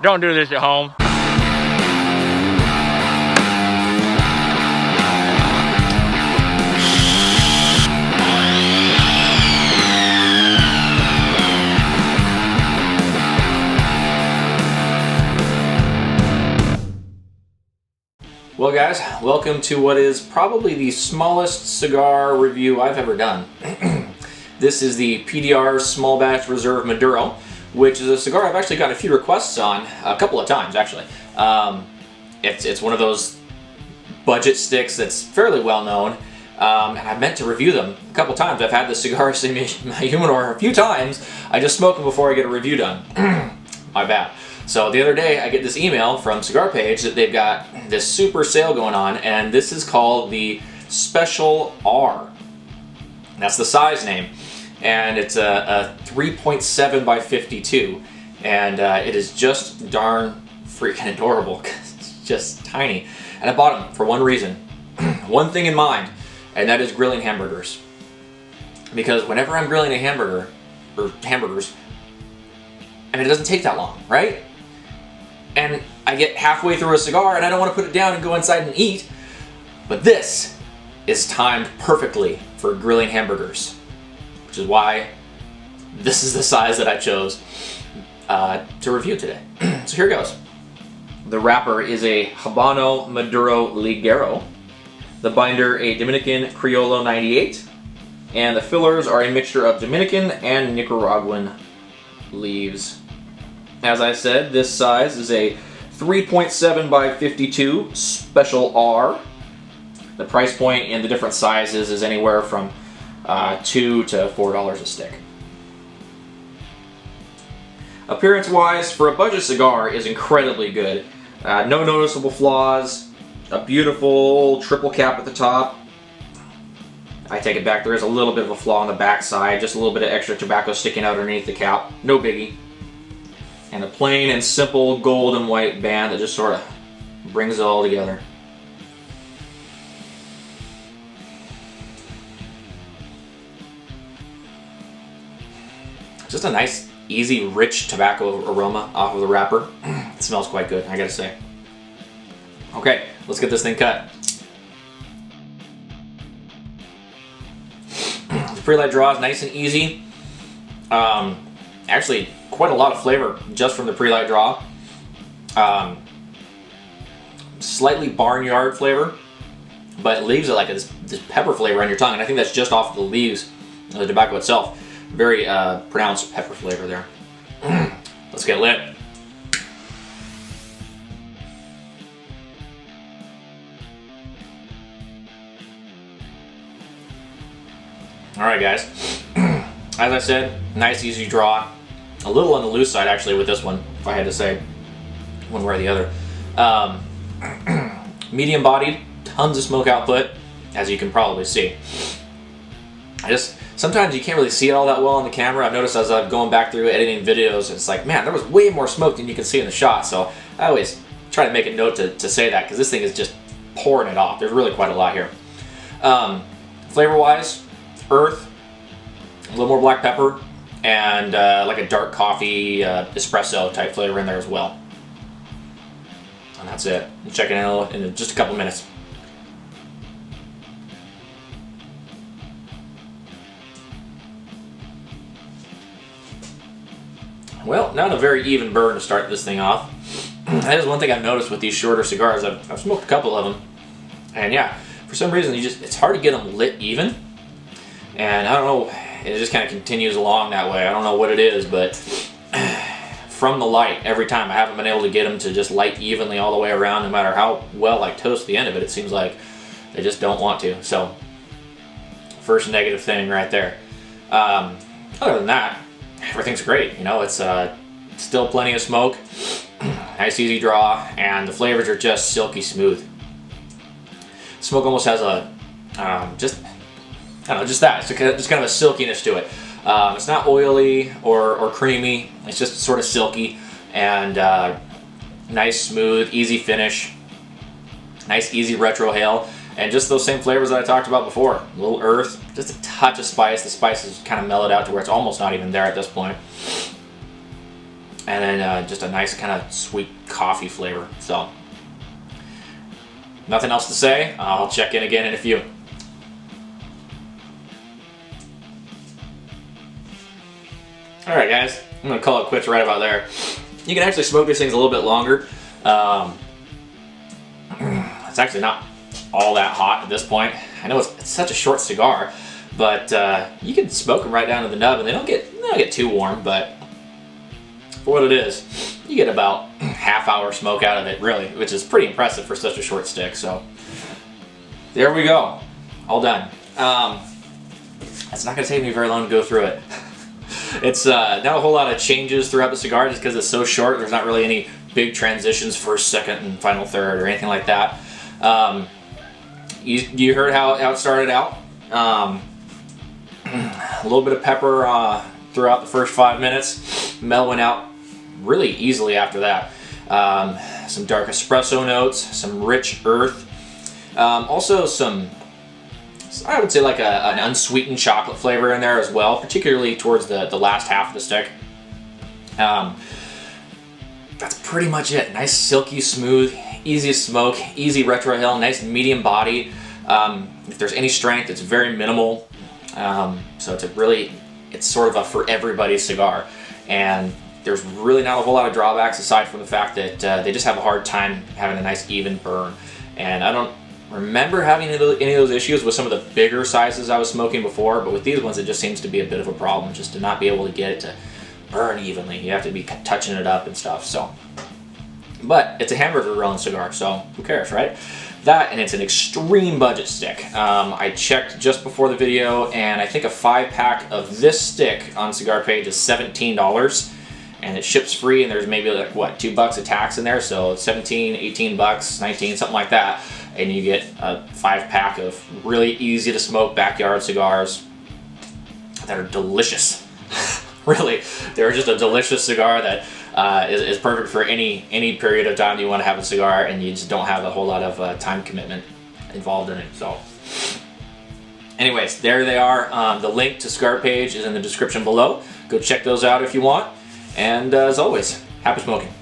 Don't do this at home. Well guys, welcome to what is probably the smallest cigar review I've ever done. This is the PDR Small Batch Reserve Maduro, which is a cigar I've actually got a few requests on, a couple of times actually. It's one of those budget sticks that's fairly well known, and I meant to review them a couple times. I've had this cigar in my humidor a few times. I just smoke them before I get a review done. My bad. So the other day I get this email from Cigar Page that they've got this super sale going on, and this is called the Special R. That's the size name, and it's a 3.7 by 52, and it is just darn freaking adorable because it's just tiny. And I bought them for one reason, one thing in mind, and that is grilling hamburgers. Because whenever I'm grilling a hamburger, or hamburgers, and it doesn't take that long, right? And I get halfway through a cigar and I don't want to put it down and go inside and eat. But this is timed perfectly for grilling hamburgers, which is why this is the size that I chose to review today. So here goes. The wrapper is a Habano Maduro Ligero. The binder a Dominican Criollo 98. And the fillers are a mixture of Dominican and Nicaraguan leaves. As I said, this size is a 3.7 by 52 Special R. The price point in the different sizes is anywhere from $2 to $4 a stick. Appearance-wise, for a budget cigar, is incredibly good. No noticeable flaws. A beautiful triple cap at the top. I take it back, there is a little bit of a flaw on the back side, just a little bit of extra tobacco sticking out underneath the cap. No biggie. And a plain and simple gold and white band that just sort of brings it all together. Just a nice, easy, rich tobacco aroma off of the wrapper. It smells quite good, I gotta say. Okay, let's get this thing cut. The pre-light draw is nice and easy. Actually, quite a lot of flavor just from the pre-light draw. Slightly barnyard flavor, but it leaves it like this pepper flavor on your tongue, and I think that's just off the leaves of the tobacco itself. Very pronounced pepper flavor there. Let's get lit. Alright guys, as I said, nice easy draw. A little on the loose side actually with this one, if I had to say one way or the other. Medium bodied, tons of smoke output, as you can probably see. Sometimes you can't really see it all that well on the camera. I've noticed as I'm going back through editing videos, it's like, man, there was way more smoke than you can see in the shot. So I always try to make a note to say that, because this thing is just pouring it off. There's really quite a lot here. Flavor wise, earth, a little more black pepper, and like a dark coffee espresso type flavor in there as well. And that's it. We'll check it out in just a couple minutes. Well, not a very even burn to start this thing off. That is one thing I've noticed with these shorter cigars. I've smoked a couple of them, and yeah, for some reason it's hard to get them lit even. And I don't know, it just kind of continues along that way. I don't know what it is, but from the light, every time I haven't been able to get them to just light evenly all the way around, no matter how well I toast the end of it. It seems like they just don't want to. So, first negative thing right there. Other than that, everything's great. You know, it's still plenty of smoke, nice easy draw, and the flavors are just silky smooth. Smoke almost has a I don't know, just that. It's just kind of a silkiness to it. It's not oily or creamy. It's just sort of silky and nice, smooth, easy finish. Nice, easy retro hail. And just those same flavors that I talked about before. A little earth, just a touch of spice. The spice is kind of mellowed out to where it's almost not even there at this point. and then just a nice kind of sweet coffee flavor. So nothing else to say. I'll check in again in a few. All right, guys, I'm gonna call it quits right about there. You can actually smoke these things a little bit longer. It's actually not all that hot at this point. I know it's such a short cigar, but you can smoke them right down to the nub, and they don't get too warm. But for what it is, you get about half-hour smoke out of it, really, which is pretty impressive for such a short stick. So there we go, all done. It's not gonna take me very long to go through it. It's not a whole lot of changes throughout the cigar just because it's so short. There's not really any big transitions first, second, and final third or anything like that. You heard how it started out. A little bit of pepper throughout the first 5 minutes, mellowing out really easily after that. Some dark espresso notes, some rich earth. Also some, I would say, like an unsweetened chocolate flavor in there as well, particularly towards the last half of the stick. That's pretty much it. Nice, silky, smooth, easy to smoke, easy retrohale, nice medium body. If there's any strength, it's very minimal. So it's sort of a for everybody cigar. And there's really not a whole lot of drawbacks aside from the fact that they just have a hard time having a nice even burn. And I don't remember having any of those issues with some of the bigger sizes I was smoking before, but with these ones it just seems to be a bit of a problem, just to not be able to get it to burn evenly. You have to be touching it up and stuff. So, but it's a hamburger grilling cigar, so who cares, right? That, and it's an extreme budget stick. I checked just before the video, and I think a 5-pack of this stick on Cigar Page is $17, and it ships free, and there's maybe like, what, $2 of tax in there, so 17, 18 bucks, 19, something like that, and you get a 5-pack of really easy to smoke backyard cigars that are delicious. Really, they're just a delicious cigar that is perfect for any period of time you want to have a cigar, and you just don't have a whole lot of time commitment involved in it. So anyways, there they are. The link to Cigar Page is in the description below. Go check those out if you want. And as always, happy smoking.